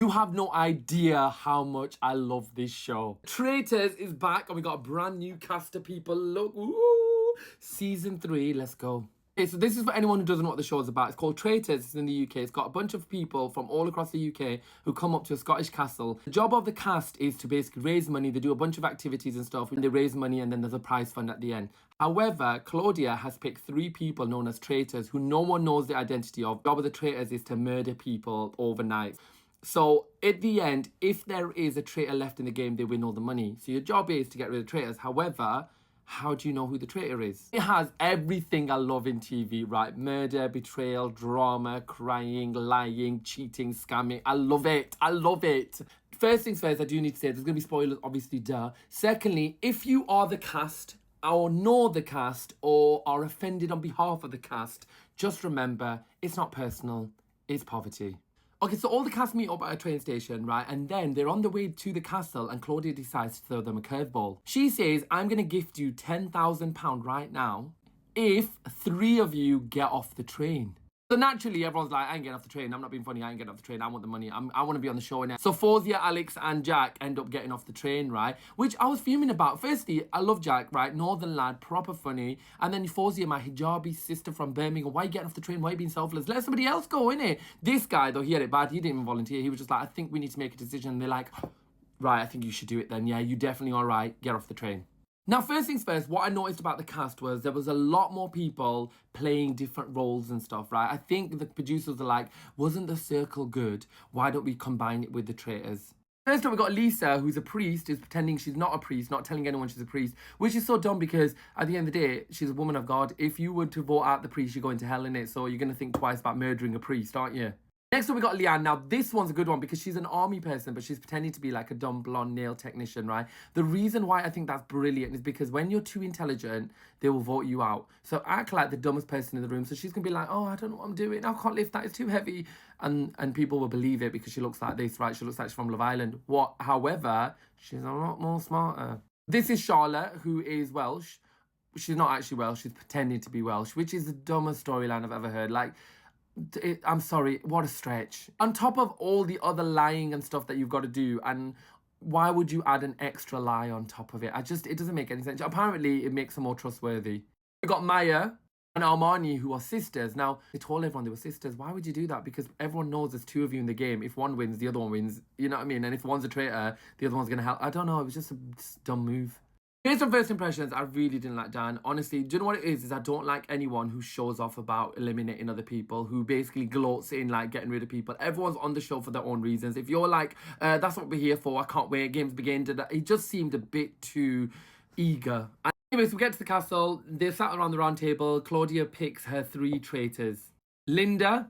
You have no idea how much I love this show. Traitors is back and we got a brand new cast of people. Look, woo! Season 3, let's go. Okay, so this is for anyone who doesn't know what the show is about. It's called Traitors. It's in the UK. It's got a bunch of people from all across the UK who come up to a Scottish castle. The job of the cast is to basically raise money. They do a bunch of activities and stuff. And they raise money and then there's a prize fund at the end. However, Claudia has picked 3 people known as traitors who no one knows the identity of. The job of the traitors is to murder people overnight. So at the end, if there is a traitor left in the game, they win all the money. So your job is to get rid of traitors. However, how do you know who the traitor is? It has everything I love in TV, right? Murder, betrayal, drama, crying, lying, cheating, scamming. I love it. I love it. First things first, I do need to say there's going to be spoilers, obviously, duh. Secondly, if you are the cast or know the cast or are offended on behalf of the cast, just remember, it's not personal. It's poverty. Okay, so all the cast meet up at a train station, right? And then they're on the way to the castle and Claudia decides to throw them a curveball. She says, I'm going to gift you £10,000 right now if 3 of you get off the train. So naturally, everyone's like, I ain't getting off the train. I'm not being funny. I ain't getting off the train. I want the money. I want to be on the show now. So Fawzia, Alex and Jack end up getting off the train, right? Which I was fuming about. Firstly, I love Jack, right? Northern lad, proper funny. And then Fawzia, my hijabi sister from Birmingham. Why are you getting off the train? Why are you being selfless? Let somebody else go, innit? This guy, though, he had it bad. He didn't even volunteer. He was just like, I think we need to make a decision. And they're like, right, I think you should do it then. Yeah, you definitely are right. Get off the train. Now, first things first, what I noticed about the cast was there was a lot more people playing different roles and stuff, right? I think the producers are like, wasn't the circle good? Why don't we combine it with the traitors? First up, we got Lisa, who's a priest, who's pretending she's not a priest, not telling anyone she's a priest, which is so dumb because at the end of the day, she's a woman of God. If you were to vote out the priest, you're going to hell, innit? So you're going to think twice about murdering a priest, aren't you? Next up, we got Leanne. Now, this one's a good one because she's an army person, but she's pretending to be like a dumb blonde nail technician, right? The reason why I think that's brilliant is because when you're too intelligent, they will vote you out. So act like the dumbest person in the room. So she's going to be like, oh, I don't know what I'm doing. I can't lift that. It's too heavy. And people will believe it because she looks like this, right? She looks like she's from Love Island. However, she's a lot more smarter. This is Charlotte, who is Welsh. She's not actually Welsh. She's pretending to be Welsh, which is the dumbest storyline I've ever heard. Like, I'm sorry, what a stretch. On top of all the other lying and stuff that you've got to do, and why would you add an extra lie on top of it? It doesn't make any sense. Apparently, it makes them more trustworthy. We got Maya and Armani, who are sisters. Now, they told everyone they were sisters. Why would you do that? Because everyone knows there's 2 of you in the game. If one wins, the other one wins. You know what I mean? And if one's a traitor, the other one's going to help. I don't know. It was just a dumb move. Based on first impressions, I really didn't like Dan. Honestly, do you know what it is I don't like anyone who shows off about eliminating other people, who basically gloats in, like, getting rid of people. Everyone's on the show for their own reasons. If you're like, that's what we're here for, I can't wait, games begin, it just seemed a bit too eager. Anyways, we get to the castle. They're sat around the round table. Claudia picks her 3 traitors. Linda,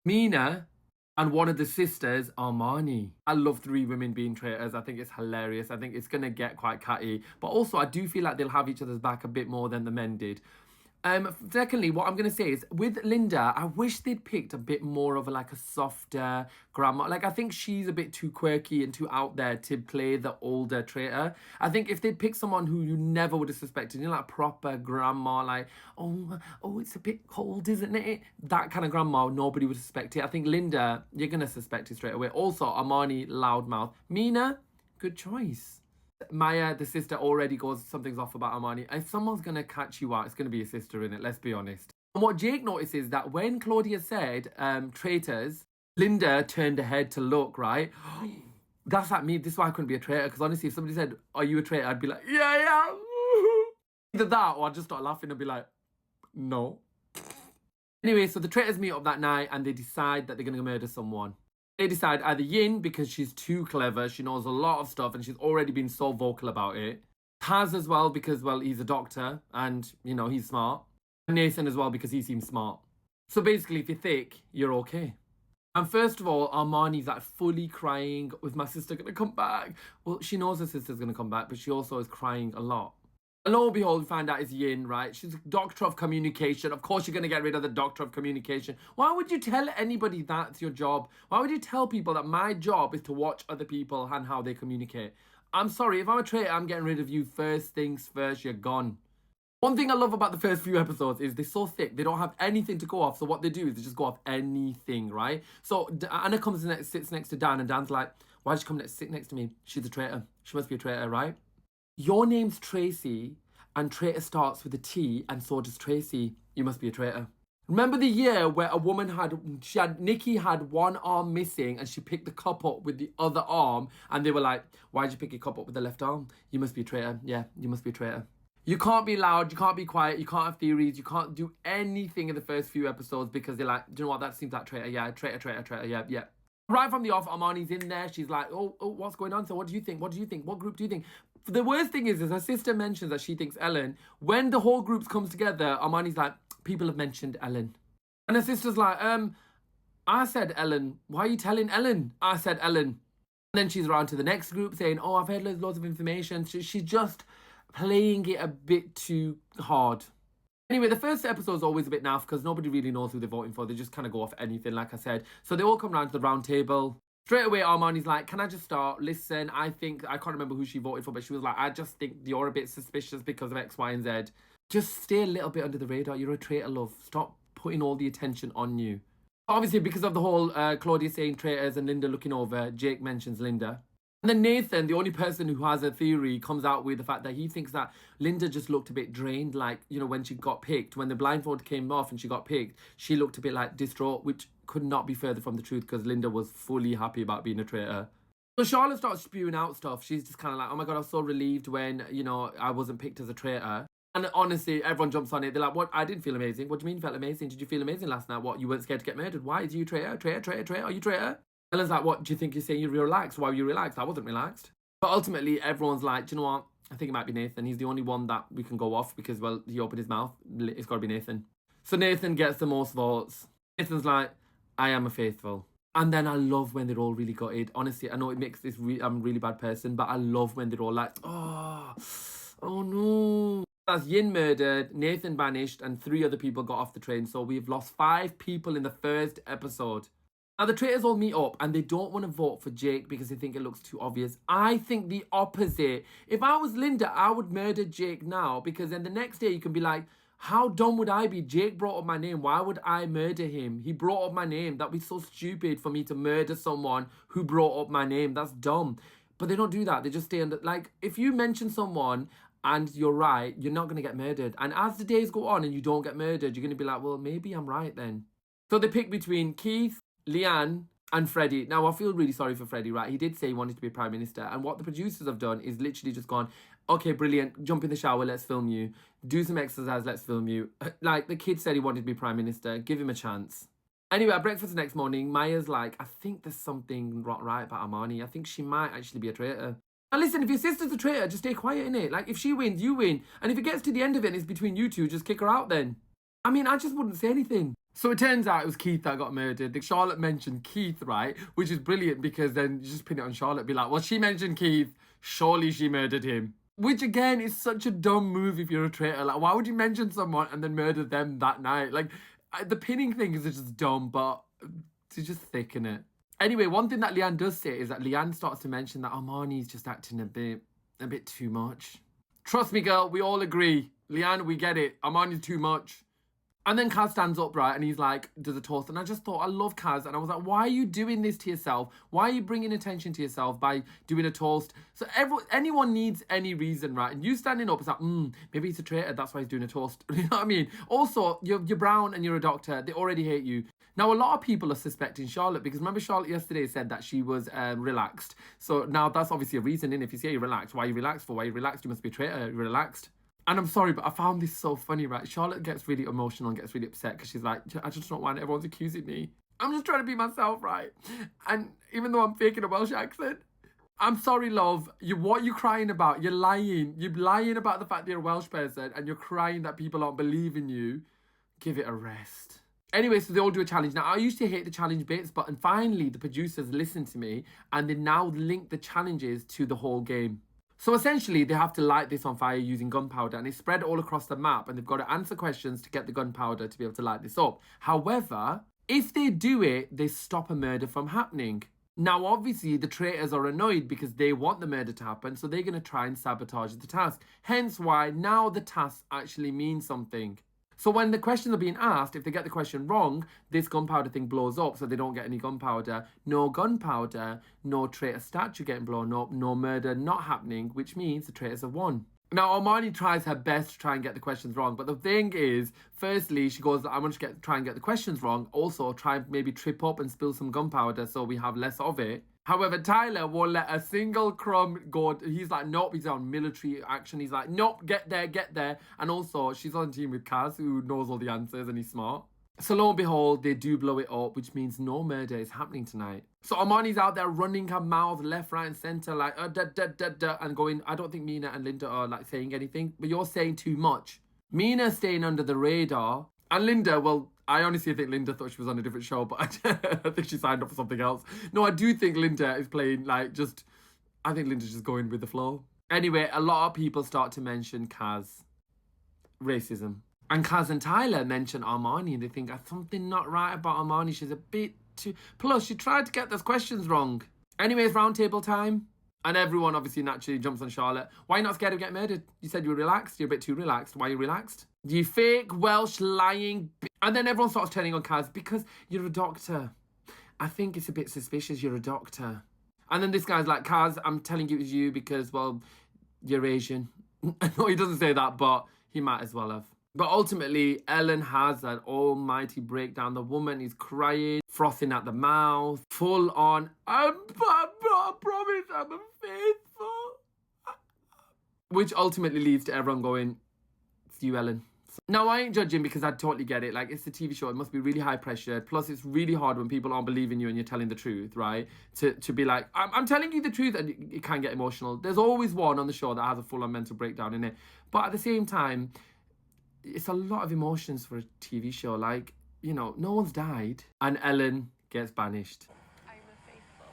Mina, and one of the sisters, Armani. I love 3 women being traitors. I think it's hilarious. I think it's going to get quite catty. But also, I do feel like they'll have each other's back a bit more than the men did. Secondly, what I'm going to say is, with Linda, I wish they'd picked a bit more of a softer grandma. Like, I think she's a bit too quirky and too out there to play the older traitor. I think if they'd picked someone who you never would have suspected, like proper grandma, like, oh, it's a bit cold, isn't it? That kind of grandma, nobody would suspect it. I think Linda, you're going to suspect it straight away. Also, Armani, loudmouth. Mina, good choice. Maya, the sister, already goes, something's off about Armani. If someone's going to catch you out, it's going to be a sister, in it. Let's be honest. And what Jake notices is that when Claudia said traitors, Linda turned her head to look, right? That's like me. This is why I couldn't be a traitor. Because honestly, if somebody said, are you a traitor? I'd be like, yeah. Either that or I'd just start laughing and be like, no. Anyway, so the traitors meet up that night and they decide that they're going to murder someone. They decide either Yin, because she's too clever, she knows a lot of stuff and she's already been so vocal about it. Taz as well, because, well, he's a doctor and, he's smart. And Nathan as well, because he seems smart. So basically, if you're thick, you're okay. And first of all, Armani's like fully crying, with my sister going to come back? Well, she knows her sister's going to come back, but she also is crying a lot. And lo and behold, we find out it's Yin, right? She's a doctor of communication. Of course, you're going to get rid of the doctor of communication. Why would you tell anybody that's your job? Why would you tell people that my job is to watch other people and how they communicate? I'm sorry, if I'm a traitor, I'm getting rid of you first things first. You're gone. One thing I love about the first few episodes is they're so thick. They don't have anything to go off. So what they do is they just go off anything, right? So Anna comes and sits next to Dan, and Dan's like, why did she come sit next to me? She's a traitor. She must be a traitor, right? Your name's Tracy, and traitor starts with a T, and so does Tracy. You must be a traitor. Remember the year where a woman Nikki had one arm missing, and she picked the cup up with the other arm, and they were like, why'd you pick your cup up with the left arm? You must be a traitor. Yeah, you must be a traitor. You can't be loud, you can't be quiet, you can't have theories, you can't do anything in the first few episodes because they're like, do you know what, that seems like traitor, yeah, traitor, yeah. Right from the off, Armani's in there, she's like, oh, what's going on? So what do you think? What group do you think? The worst thing is her sister mentions that she thinks Ellen. When the whole group comes together, Armani's like, people have mentioned Ellen. And her sister's like, I said Ellen, why are you telling Ellen? I said Ellen. And then she's around to the next group saying, oh, I've heard loads of information. She's just playing it a bit too hard. Anyway, the first episode is always a bit naff because nobody really knows who they're voting for. They just kind of go off anything, like I said. So they all come round to the round table. Straight away, Armani's like, can I just start? Listen, I can't remember who she voted for, but she was like, I just think you're a bit suspicious because of X, Y, and Z. Just stay a little bit under the radar. You're a traitor, love. Stop putting all the attention on you. Obviously, because of the whole Claudia saying traitors and Linda looking over, Jake mentions Linda. And then Nathan, the only person who has a theory, comes out with the fact that he thinks that Linda just looked a bit drained, like, you know, when she got picked. When the blindfold came off and she got picked, she looked a bit like distraught, which could not be further from the truth because Linda was fully happy about being a traitor. So Charlotte starts spewing out stuff. She's just kind of like, oh my God, I was so relieved when, you know, I wasn't picked as a traitor. And honestly, everyone jumps on it. They're like, what? I didn't feel amazing. What do you mean you felt amazing? Did you feel amazing last night? What? You weren't scared to get murdered? Why? Is you traitor? Are you traitor? Ellen's like, what? Do you think you're saying you're relaxed? Why were you relaxed? I wasn't relaxed. But ultimately, everyone's like, do you know what? I think it might be Nathan. He's the only one that we can go off because, well, he opened his mouth. It's got to be Nathan. So Nathan gets the most votes. Nathan's like, I am a faithful. And then I love when they're all really gutted. Honestly, I know it makes this I'm a really bad person, but I love when they're all like, oh no. That's Yin murdered, Nathan banished, and 3 other people got off the train. So we've lost 5 people in the first episode. Now, the traitors all meet up and they don't want to vote for Jake because they think it looks too obvious. I think the opposite. If I was Linda, I would murder Jake now because then the next day you can be like, how dumb would I be? Jake brought up my name. Why would I murder him? He brought up my name. That'd be so stupid for me to murder someone who brought up my name. That's dumb. But they don't do that. They just stay under... Like, if you mention someone and you're right, you're not going to get murdered. And as the days go on and you don't get murdered, you're going to be like, well, maybe I'm right then. So they pick between Keith, Leanne, and Freddie. Now, I feel really sorry for Freddie, right? He did say he wanted to be Prime Minister. And what the producers have done is literally just gone, okay, brilliant, jump in the shower, let's film you. Do some exercise, let's film you. Like, the kid said he wanted to be Prime Minister. Give him a chance. Anyway, at breakfast the next morning, Maya's like, I think there's something not right about Armani. I think she might actually be a traitor. Now listen, if your sister's a traitor, just stay quiet, innit? Like, if she wins, you win. And if it gets to the end of it and it's between you two, just kick her out then. I mean, I just wouldn't say anything. So it turns out it was Keith that got murdered. Charlotte mentioned Keith, right? Which is brilliant because then you just pin it on Charlotte. Be like, well, she mentioned Keith. Surely she murdered him. Which, again, is such a dumb move if you're a traitor. Like, why would you mention someone and then murder them that night? Like, the pinning thing is just dumb, but to just thicken it. Anyway, one thing that Leanne does say is that Leanne starts to mention that Armani's just acting a bit too much. Trust me, girl, we all agree. Leanne, we get it. Armani's too much. And then Kaz stands up, right, and he's like, does a toast. And I just thought, I love Kaz. And I was like, why are you doing this to yourself? Why are you bringing attention to yourself by doing a toast? So anyone needs any reason, right? And you standing up, it's like, maybe he's a traitor. That's why he's doing a toast. You know what I mean? Also, you're brown and you're a doctor. They already hate you. Now, a lot of people are suspecting Charlotte because remember Charlotte yesterday said that she was relaxed. So now that's obviously a reason, innit? If you say you're relaxed, why are you relaxed for? Why are you relaxed? You must be a traitor. You're relaxed. And I'm sorry, but I found this so funny, right? Charlotte gets really emotional and gets really upset because she's like, I just don't want everyone's accusing me. I'm just trying to be myself, right? And even though I'm faking a Welsh accent, I'm sorry, love. What are you crying about? You're lying. You're lying about the fact that you're a Welsh person and you're crying that people aren't believing you. Give it a rest. Anyway, so they all do a challenge. Now, I used to hate the challenge bits, but finally the producers listened to me and they now link the challenges to the whole game. So essentially, they have to light this on fire using gunpowder and it's spread all across the map and they've got to answer questions to get the gunpowder to be able to light this up. However, if they do it, they stop a murder from happening. Now, obviously, the traitors are annoyed because they want the murder to happen, so they're going to try and sabotage the task. Hence why now the task actually means something. So when the questions are being asked, if they get the question wrong, this gunpowder thing blows up, so they don't get any gunpowder. No gunpowder, no traitor statue getting blown up, no murder not happening, which means the traitors have won. Now, Armani tries her best to try and get the questions wrong, but the thing is, firstly, she goes, I'm going to try and get the questions wrong. Also, try and maybe trip up and spill some gunpowder so we have less of it. However, Tyler won't let a single crumb go. He's like, nope, he's on military action. He's like, nope, get there, get there. And also, she's on team with Kaz, who knows all the answers and he's smart. So lo and behold, they do blow it up, which means no murder is happening tonight. So Armani's out there running her mouth left, right, and centre, like, and going, I don't think Mina and Linda are, like, saying anything, but you're saying too much. Mina's staying under the radar. And Linda, well, I honestly think Linda thought she was on a different show, but I think she signed up for something else. No, I do think Linda is playing, like, I think Linda's just going with the flow. Anyway, a lot of people start to mention Kaz. Racism. And Kaz and Tyler mention Armani and they think there's something not right about Armani. She's a bit too... Plus, she tried to get those questions wrong. Anyways, roundtable time. And everyone obviously naturally jumps on Charlotte. Why are you not scared of getting murdered? You said you were relaxed. You're a bit too relaxed. Why are you relaxed? You fake Welsh lying... And then everyone starts turning on Kaz because you're a doctor. I think it's a bit suspicious you're a doctor. And then this guy's like, Kaz, I'm telling you it was you because, well, you're Asian. No, he doesn't say that, but he might as well have. But ultimately, Ellen has an almighty breakdown. The woman is crying, frothing at the mouth, full on, I promise I'm faithful. Which ultimately leads to everyone going, it's you, Ellen. Now, I ain't judging because I totally get it. Like, it's a TV show. It must be really high pressure. Plus, it's really hard when people aren't believing you and you're telling the truth, right? To be like, I'm telling you the truth, and it can get emotional. There's always one on the show that has a full-on mental breakdown in it. But at the same time, it's a lot of emotions for a TV show. Like, you know, no one's died. And Ellen gets banished. I'm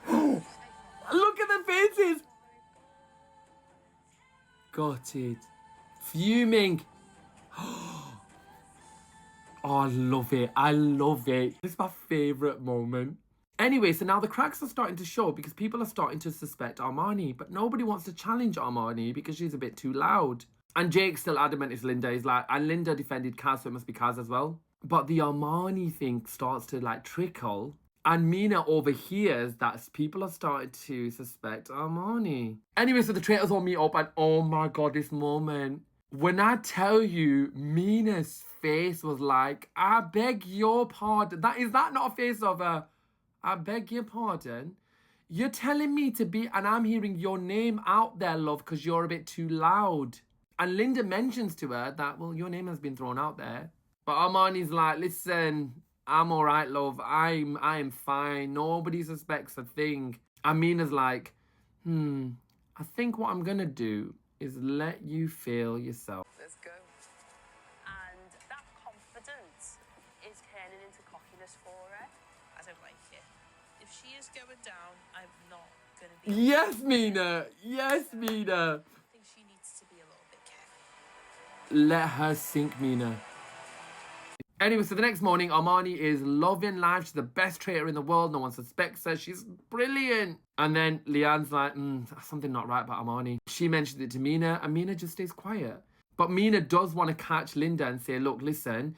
a faithful. Look at the faces. Got it. Fuming. Oh, I love it. I love it. This is my favourite moment. Anyway, so now the cracks are starting to show because people are starting to suspect Armani, but nobody wants to challenge Armani because she's a bit too loud. And Jake's still adamant it's Linda. He's like, and Linda defended Kaz, so it must be Kaz as well. But the Armani thing starts to like trickle. And Mina overhears that people are starting to suspect Armani. Anyway, so the traitors all meet up and oh my God, this moment. When I tell you, Mina's face was like, I beg your pardon. Is that not a face of a, I beg your pardon? You're telling me to be, and I'm hearing your name out there, love, because you're a bit too loud. And Linda mentions to her that, well, your name has been thrown out there. But Armani's like, listen, I'm all right, love. I am fine. Nobody suspects a thing. And Mina's like, I think what I'm going to do is let you feel yourself. Let's go. And that confidence is turning into cockiness for her. I don't like it. If she is going down, I'm not going to be... Yes, Mina. Yes, Mina. I think she needs to be a little bit careful. Let her sink, Mina. Anyway, so the next morning, Armani is loving life. She's the best traitor in the world. No one suspects her. She's brilliant. And then Leanne's like, something not right about Armani. She mentions it to Mina, and Mina just stays quiet. But Mina does want to catch Linda and say, look, listen,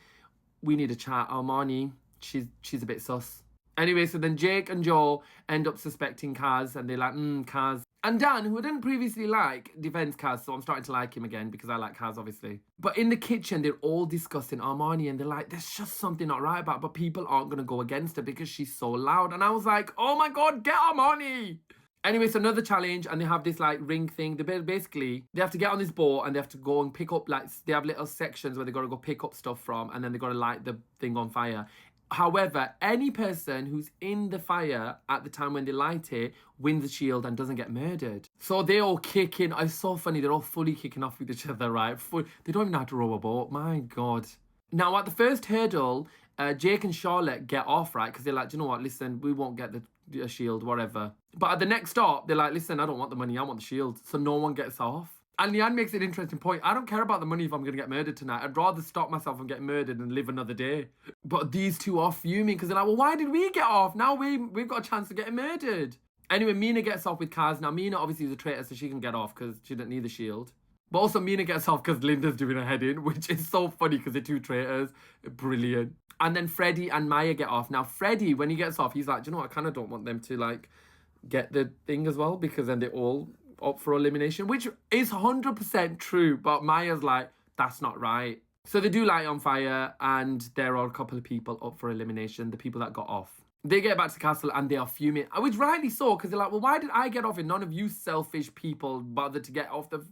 we need a chat. Armani, she's a bit sus. Anyway, so then Jake and Joel end up suspecting Kaz, and they're like, Kaz. And Dan, who I didn't previously like, defends Kaz, so I'm starting to like him again because I like Kaz, obviously. But in the kitchen, they're all discussing Armani, and they're like, there's just something not right about her, but people aren't going to go against her because she's so loud. And I was like, oh my God, get Armani! Anyway, so another challenge, and they have this, like, ring thing. Basically, they have to get on this boat, and they have to go and pick up, like, they have little sections where they got to go pick up stuff from, and then they got to light the thing on fire. However, any person who's in the fire at the time when they light it wins the shield and doesn't get murdered. So they all kick in. It's so funny. They're all fully kicking off with each other, right? They don't even know how to row a boat. My God. Now, at the first hurdle, Jake and Charlotte get off, right? Because they're like, do you know what? Listen, we won't get the shield, whatever. But at the next stop, they're like, listen, I don't want the money. I want the shield. So no one gets off. And Leanne makes an interesting point. I don't care about the money if I'm going to get murdered tonight. I'd rather stop myself from getting murdered and live another day. But these two are fuming because they're like, well, why did we get off? Now we've got a chance to get murdered. Anyway, Mina gets off with Kaz. Now, Mina obviously is a traitor, so she can get off because she didn't need the shield. But also, Mina gets off because Linda's doing a head-in, which is so funny because they're two traitors. Brilliant. And then Freddie and Maya get off. Now, Freddie, when he gets off, he's like, do you know what? I kind of don't want them to, like, get the thing as well because then they're all up for elimination, which is 100% true. But Maya's like, that's not right. So they do light on fire and there are a couple of people up for elimination, the people that got off. They get back to the castle and they are fuming, which rightly so, because they're like, well, why did I get off and none of you selfish people bothered to get off the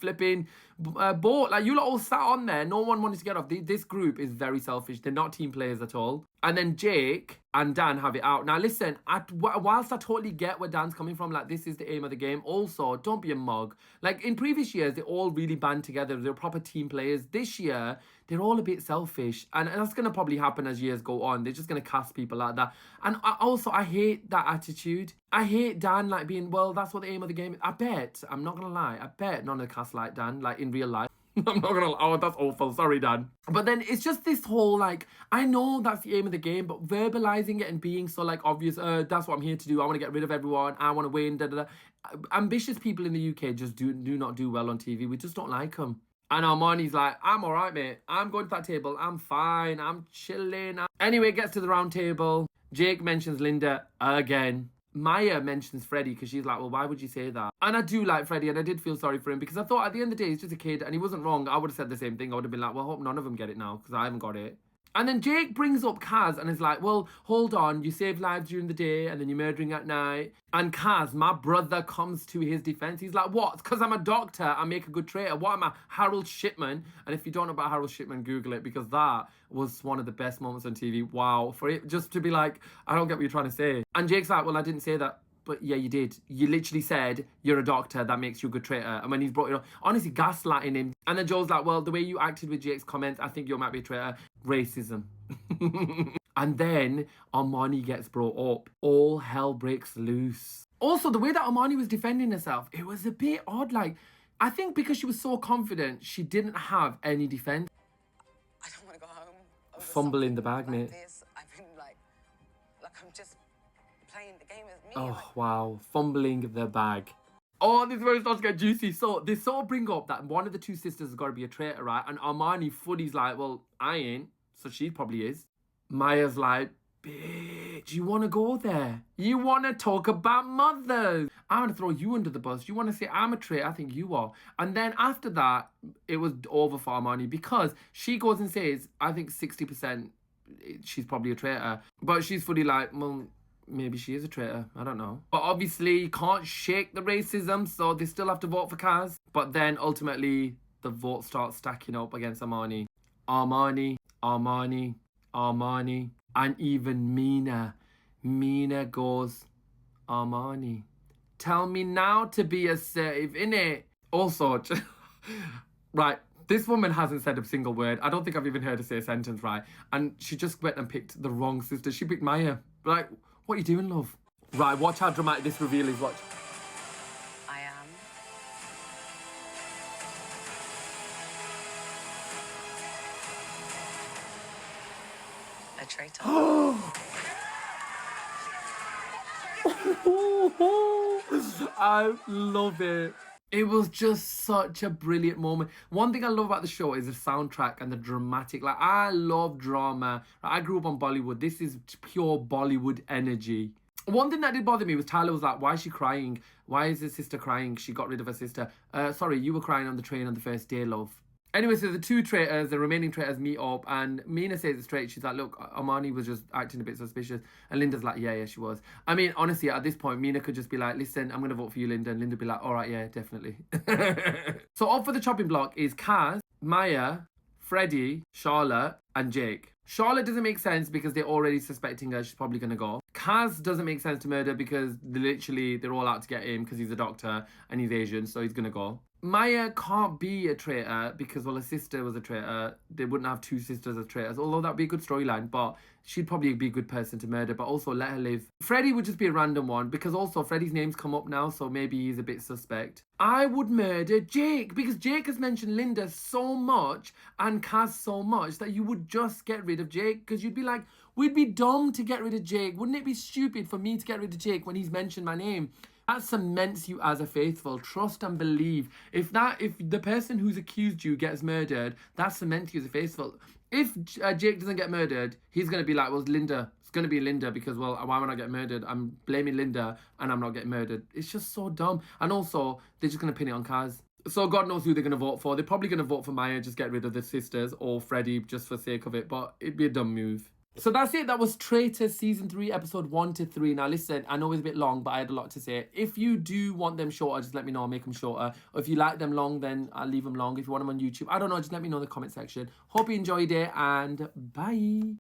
flipping boat? Like, you lot all sat on there. No one wanted to get off. This group is very selfish. They're not team players at all. And then Jake and Dan have it out. Now, listen, whilst I totally get where Dan's coming from, like, this is the aim of the game. Also, don't be a mug. Like, in previous years, they all really band together. They're proper team players. This year, they're all a bit selfish. And that's going to probably happen as years go on. They're just going to cast people like that. And I hate that attitude. I hate Dan, like, being, well, that's what the aim of the game is. I bet, I'm not going to lie, I bet none of the cast like Dan, like, in real life. I'm not gonna. Oh, that's awful. Sorry, Dan. But then it's just this whole, like, I know that's the aim of the game, but verbalizing it and being so, like, obvious. That's what I'm here to do. I want to get rid of everyone. I want to win. Da, da, da. Ambitious people in the UK just do not do well on TV. We just don't like them. And Armani's like, I'm all right, mate. I'm going to that table. I'm fine. I'm chilling. Anyway, gets to the round table. Jake mentions Linda again. Maya mentions Freddie because she's like, well, why would you say that? And I do like Freddie and I did feel sorry for him because I thought at the end of the day, he's just a kid and he wasn't wrong. I would have said the same thing. I would have been like, well, I hope none of them get it now because I haven't got it. And then Jake brings up Kaz and is like, well, hold on. You save lives during the day and then you're murdering at night. And Kaz, my brother, comes to his defense. He's like, what? Because I'm a doctor. I make a good traitor. What am I? Harold Shipman. And if you don't know about Harold Shipman, Google it because that was one of the best moments on TV. Wow. For it just to be like, I don't get what you're trying to say. And Jake's like, well, I didn't say that. But yeah, you did. You literally said you're a doctor. That makes you a good traitor. And when he's brought it up, honestly, gaslighting him. And then Joel's like, well, the way you acted with Jake's comments, I think you might be a traitor. Racism. And then Armani gets brought up. All hell breaks loose. Also, the way that Armani was defending herself, it was a bit odd. Like, I think because she was so confident, she didn't have any defense. I don't want to go home. Fumble in the bag, like mate. This. I've been like I'm just playing the game as me. Oh, like, wow. Fumbling the bag. Oh, this is where it starts to get juicy. So they sort of bring up that one of the two sisters has got to be a traitor, right? And Armani fully's like, well, I ain't. So she probably is. Maya's like, bitch, you want to go there? You want to talk about mothers? I'm going to throw you under the bus. You want to say I'm a traitor? I think you are. And then after that, it was over for Armani because she goes and says, I think 60% she's probably a traitor. But she's fully like, well, maybe she is a traitor. I don't know. But obviously, can't shake the racism, so they still have to vote for Kaz. But then ultimately, the vote starts stacking up against Armani. Armani, Armani, Armani. And even Mina. Mina goes, Armani. Tell me now to be assertive, innit? Also, right, this woman hasn't said a single word. I don't think I've even heard her say a sentence, right? And she just went and picked the wrong sister. She picked Maya. Like, what are you doing, love? Right, watch how dramatic this reveal is. Watch. I am. A traitor. I love it. It was just such a brilliant moment. One thing I love about the show is the soundtrack and the dramatic. Like, I love drama. I grew up on Bollywood. This is pure Bollywood energy. One thing that did bother me was Tyler was like, why is she crying? Why is his sister crying? She got rid of her sister. Sorry, you were crying on the train on the first day, love. Anyway, so the two traitors, the remaining traitors meet up and Mina says it straight. She's like, look, Armani was just acting a bit suspicious. And Linda's like, yeah, she was. I mean, honestly, at this point, Mina could just be like, listen, I'm going to vote for you, Linda. And Linda would be like, all right, yeah, definitely. So up for the chopping block is Kaz, Maya, Freddie, Charlotte, and Jake. Charlotte doesn't make sense because they're already suspecting her. She's probably going to go. Kaz doesn't make sense to murder because they're all out to get him because he's a doctor and he's Asian, so he's going to go. Maya can't be a traitor because, well, her sister was a traitor. They wouldn't have two sisters as traitors, although that'd be a good storyline, but she'd probably be a good person to murder, but also let her live. Freddy would just be a random one because also Freddy's name's come up now, so maybe he's a bit suspect. I would murder Jake because Jake has mentioned Linda so much and Kaz so much that you would just get rid of Jake because you'd be like, we'd be dumb to get rid of Jake. Wouldn't it be stupid for me to get rid of Jake when he's mentioned my name? That cements you as a faithful. Trust and believe. If the person who's accused you gets murdered, that cements you as a faithful. If Jake doesn't get murdered, he's going to be like, well, it's Linda. It's going to be Linda because, well, why would I get murdered? I'm blaming Linda and I'm not getting murdered. It's just so dumb. And also, they're just going to pin it on Kaz. So God knows who they're going to vote for. They're probably going to vote for Maya, just get rid of the sisters, or Freddy just for sake of it. But it'd be a dumb move. So that's it. That was Traitors Season 3, Episode 1 to 3. Now listen, I know it's a bit long, but I had a lot to say. If you do want them shorter, just let me know. I'll make them shorter. Or if you like them long, then I'll leave them long. If you want them on YouTube, I don't know, just let me know in the comment section. Hope you enjoyed it, and bye.